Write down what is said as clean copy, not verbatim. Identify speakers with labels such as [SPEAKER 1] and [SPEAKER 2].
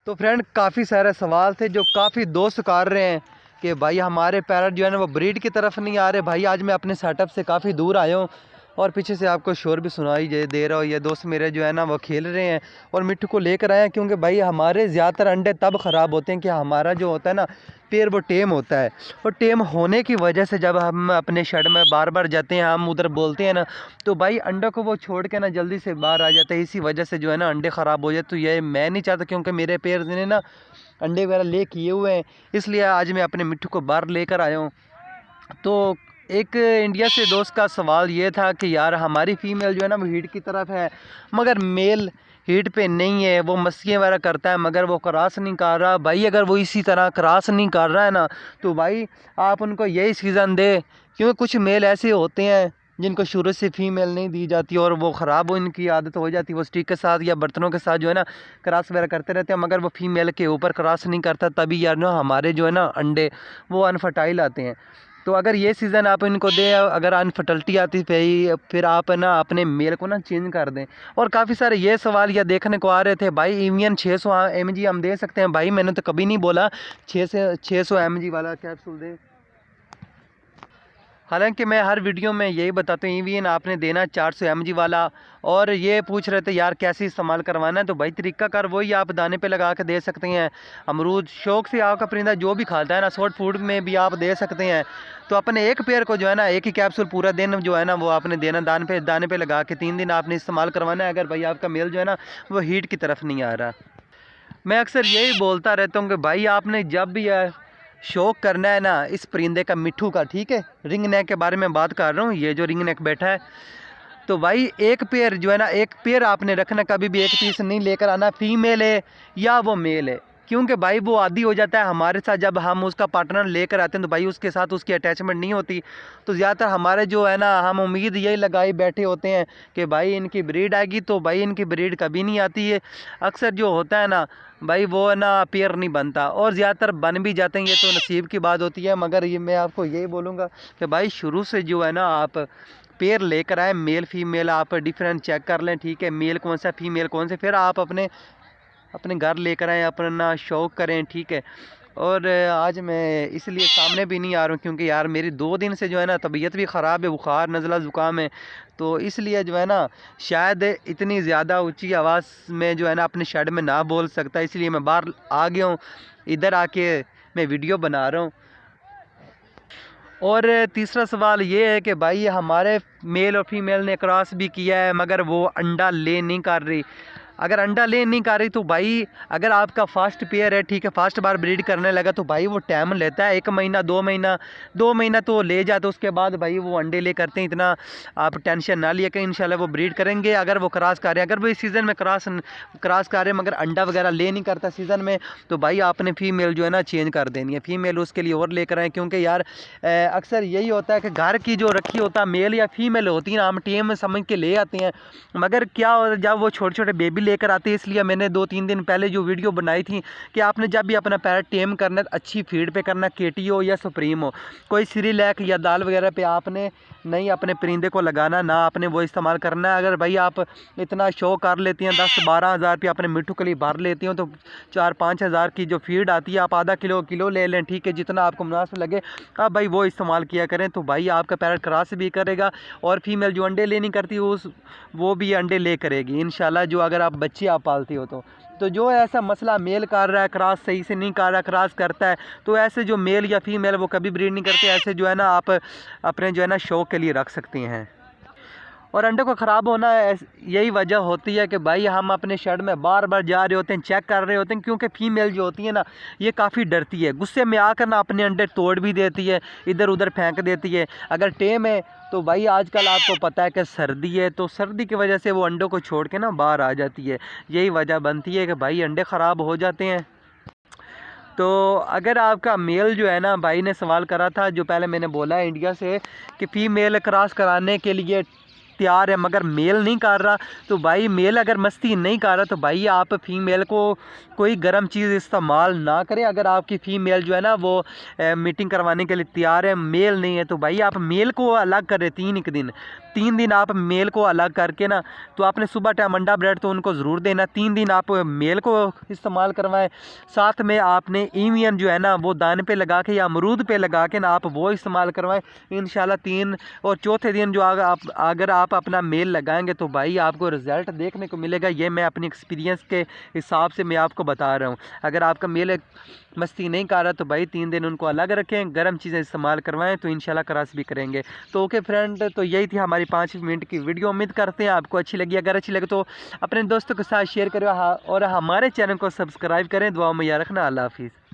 [SPEAKER 1] तो फ्रेंड काफ़ी सारे सवाल थे जो काफ़ी दोस्त कर रहे हैं कि भाई हमारे पैरट जो है ना वो ब्रीड की तरफ नहीं आ रहे। भाई आज मैं अपने सेटअप से काफ़ी दूर आया हूँ और पीछे से आपको शोर भी सुनाई दे रहा हो। ये दोस्त मेरे जो है ना वो खेल रहे हैं और मिट्टू को लेकर आए हैं, क्योंकि भाई हमारे ज़्यादातर अंडे तब ख़राब होते हैं कि हमारा जो होता है ना पेड़ वो टेम होता है। और टेम होने की वजह से जब हम अपने शेड में बार बार जाते हैं, हम उधर बोलते हैं ना, तो भाई अंडों को वो छोड़ के ना जल्दी से बाहर आ जाते हैं। इसी वजह से जो है ना अंडे ख़राब हो जाए। तो ये मैं नहीं चाहता, क्योंकि मेरे पेड़ ने ना अंडे वगैरह ले किए हुए हैं, इसलिए आज मैं अपने मिट्टू को बाहर लेकर आया हूँ। तो एक इंडिया से दोस्त का सवाल ये था कि यार हमारी फ़ीमेल जो है ना वो हीट की तरफ है, मगर मेल हीट पे नहीं है। वो मस्तियाँ वगैरह करता है मगर वो क्रॉस नहीं कर रहा। भाई अगर वो इसी तरह क्रॉस नहीं कर रहा है ना, तो भाई आप उनको यही सीज़न दे, क्योंकि कुछ मेल ऐसे होते हैं जिनको शुरू से फीमेल नहीं दी जाती और वो ख़राब हो इनकी आदत हो जाती है। वो स्टिक के साथ या बर्तनों के साथ जो है ना क्रॉस वगैरह करते रहते हैं, मगर वो फीमेल के ऊपर क्रॉस नहीं करता, तभी यार ना हमारे जो है ना अंडे वो अनफर्टाइल आते हैं। तो अगर ये सीज़न आप इनको दें, अगर अनफर्टिलिटी आती फिर आप ना अपने मेल को ना चेंज कर दें। और काफ़ी सारे ये सवाल या देखने को आ रहे थे, भाई एवियन 600 mg हम दे सकते हैं? भाई मैंने तो कभी नहीं बोला 600 mg वाला कैप्सूल दें। हालांकि मैं हर वीडियो में यही बताता हूँ एवियन आपने देना 400 mg वाला। और ये पूछ रहे थे यार कैसे इस्तेमाल करवाना है, तो भाई तरीकाकार वही आप दाने पे लगा के दे सकते हैं। अमरूद शौक से आपका परिंदा जो भी खाता है ना, सॉफ्ट फूड में भी आप दे सकते हैं। तो अपने एक पेड़ को जो है ना एक ही कैप्सूल पूरा दिन जो है ना वो आपने देना दाने पे लगा के 3 दिन आपने इस्तेमाल करवाना है, अगर भाई आपका मेल जो है ना वो हीट की तरफ नहीं आ रहा। मैं अक्सर यही बोलता रहता हूँ कि भाई आपने जब भी शौक करना है ना इस परिंदे का, मिट्ठू का, ठीक है, रिंग नेक के बारे में बात कर रहा हूँ, ये जो रिंग नेक बैठा है, तो भाई एक पेयर जो है ना एक पेयर आपने रखना, कभी भी एक पीस नहीं लेकर आना, फीमेल है या वो मेल है। क्योंकि भाई वो आदी हो जाता है हमारे साथ, जब हम उसका पार्टनर लेकर आते हैं तो भाई उसके साथ उसकी अटैचमेंट नहीं होती। तो ज़्यादातर हमारे जो है ना हम उम्मीद यही लगाए बैठे होते हैं कि भाई इनकी ब्रीड आएगी, तो भाई इनकी ब्रीड कभी नहीं आती है। अक्सर जो होता है ना भाई वो ना पेयर नहीं बनता, और ज़्यादातर बन भी जाते हैं, ये तो नसीब की बात होती है। मगर ये मैं आपको यही बोलूँगा कि भाई शुरू से जो है ना आप पेयर लेकर आए, मेल फीमेल आप डिफरेंट चेक कर लें, ठीक है, मेल कौन सा फीमेल कौन से, फिर आप अपने अपने घर लेकर आएँ, अपना शौक़ करें, ठीक है। और आज मैं इसलिए सामने भी नहीं आ रहा हूँ क्योंकि यार मेरी 2 दिन से जो है ना तबीयत भी ख़राब है, बुखार नज़ला ज़ुकाम है। तो इसलिए जो है ना शायद इतनी ज़्यादा ऊंची आवाज़ में जो है ना अपने शेड में ना बोल सकता, इसलिए मैं बाहर आ गया हूँ, इधर आके मैं वीडियो बना रहा हूँ। और तीसरा सवाल ये है कि भाई हमारे मेल और फीमेल ने क्रॉस भी किया है मगर वो अंडा ले नहीं कर रही। अगर अंडा ले नहीं कर रही तो भाई अगर आपका फास्ट पेयर है, ठीक है, फास्ट बार ब्रीड करने लगा, तो भाई वो टाइम लेता है, 1 महीना 2 महीना तो ले जाते, उसके बाद भाई वो अंडे ले करते हैं। इतना आप टेंशन ना लिए कि इंशाल्लाह वो ब्रीड करेंगे। अगर वो क्रॉस कर रहे हैं, अगर वो इस सीज़न में क्रॉस कर रहे हैं मगर अंडा वगैरह ले नहीं करता सीज़न में, तो भाई आपने फीमेल जो है ना चेंज कर देनी है, फीमेल उसके लिए और लेकर आए। क्योंकि यार अक्सर यही होता है कि घर की जो रखी होता है मेल या फीमेल होती है ना, हम टेम समझ के ले आते हैं, मगर क्या जब वो छोटे छोटे बेबी लेकर आते हैं, इसलिए मैंने 2-3 दिन पहले जो वीडियो बनाई थी कि आपने जब भी अपना पैरट टेम करना है अच्छी फीड पे करना, केटी हो या सुप्रीम हो, कोई सिरिलैक या दाल वगैरह पे आपने नहीं अपने परिंदे को लगाना, ना आपने वो इस्तेमाल करना है। अगर भाई आप इतना शो कर लेती हैं 10-12 हज़ार रुपये अपने मिट्टू के लिए भर लेती हो, तो 4-5 हज़ार की जो फीड आती है आप आधा किलो ले लें, ठीक है, जितना आपको मुनासिब लगे आप भाई वो इस्तेमाल किया करें। तो भाई आपका पैरट क्रॉस भी करेगा और फीमेल जो अंडे ले नहीं करती वो भी अंडे ले करेगी इंशाल्लाह, जो अगर आप बच्चे आप पालती हो तो जो ऐसा मसला मेल कर रहा है क्रॉस सही से नहीं कर रहा, क्रॉस करता है, तो ऐसे जो मेल या फीमेल वो कभी ब्रीड नहीं करते, ऐसे जो है ना आप अपने जो है ना शौक़ के लिए रख सकती हैं। और अंडे को ख़राब होना यही वजह होती है कि भाई हम अपने शेड में बार बार जा रहे होते हैं, चेक कर रहे होते हैं, क्योंकि फीमेल जो होती है ना ये काफ़ी डरती है, गुस्से में आकर ना अपने अंडे तोड़ भी देती है, इधर उधर फेंक देती है। अगर टेम है तो भाई आजकल आपको पता है कि सर्दी है, तो सर्दी की वजह से वो अंडों को छोड़ के ना बाहर आ जाती है, यही वजह बनती है कि भाई अंडे ख़राब हो जाते हैं। तो अगर आपका मेल जो है ना, भाई ने सवाल करा था जो पहले मैंने बोला है इंडिया से कि फ़ीमेल क्रॉस कराने के लिए तैयार है मगर मेल नहीं कर रहा, तो भाई मेल अगर मस्ती नहीं कर रहा तो भाई आप फीमेल को कोई गर्म चीज़ इस्तेमाल ना करें। अगर आपकी फ़ीमेल जो है ना वो मीटिंग करवाने के लिए तैयार है, मेल नहीं है, तो भाई आप मेल को अलग करें 3 दिन आप मेल को अलग करके ना, तो आपने सुबह टाइम अंडा ब्रेड तो उनको ज़रूर देना, 3 दिन आप मेल को इस्तेमाल करवाएं। साथ में आपने ईवियन जो है ना वो दाने पे लगा के या अमरूद पे लगा के ना आप वो इस्तेमाल करवाएं। इंशाल्लाह 3 और चौथे दिन जो अगर आप अपना मेल लगाएंगे तो भाई आपको रिज़ल्ट देखने को मिलेगा। ये मैं अपनी एक्सपीरियंस के हिसाब से मैं आपको बता रहा हूँ। अगर आपका मेल मस्ती नहीं कर रहा तो भाई 3 दिन उनको अलग रखें, गर्म चीज़ें इस्तेमाल करवाएं, तो इंशाल्लाह क्रॉस भी करेंगे। तो ओके फ्रेंड, तो यही थी हमारी 5 मिनट की वीडियो। उम्मीद करते हैं आपको अच्छी लगी। अगर अच्छी लगे तो अपने दोस्तों के साथ शेयर करें और हमारे चैनल को सब्सक्राइब करें। दुआ में याद रखना। अल्लाह हाफिज़।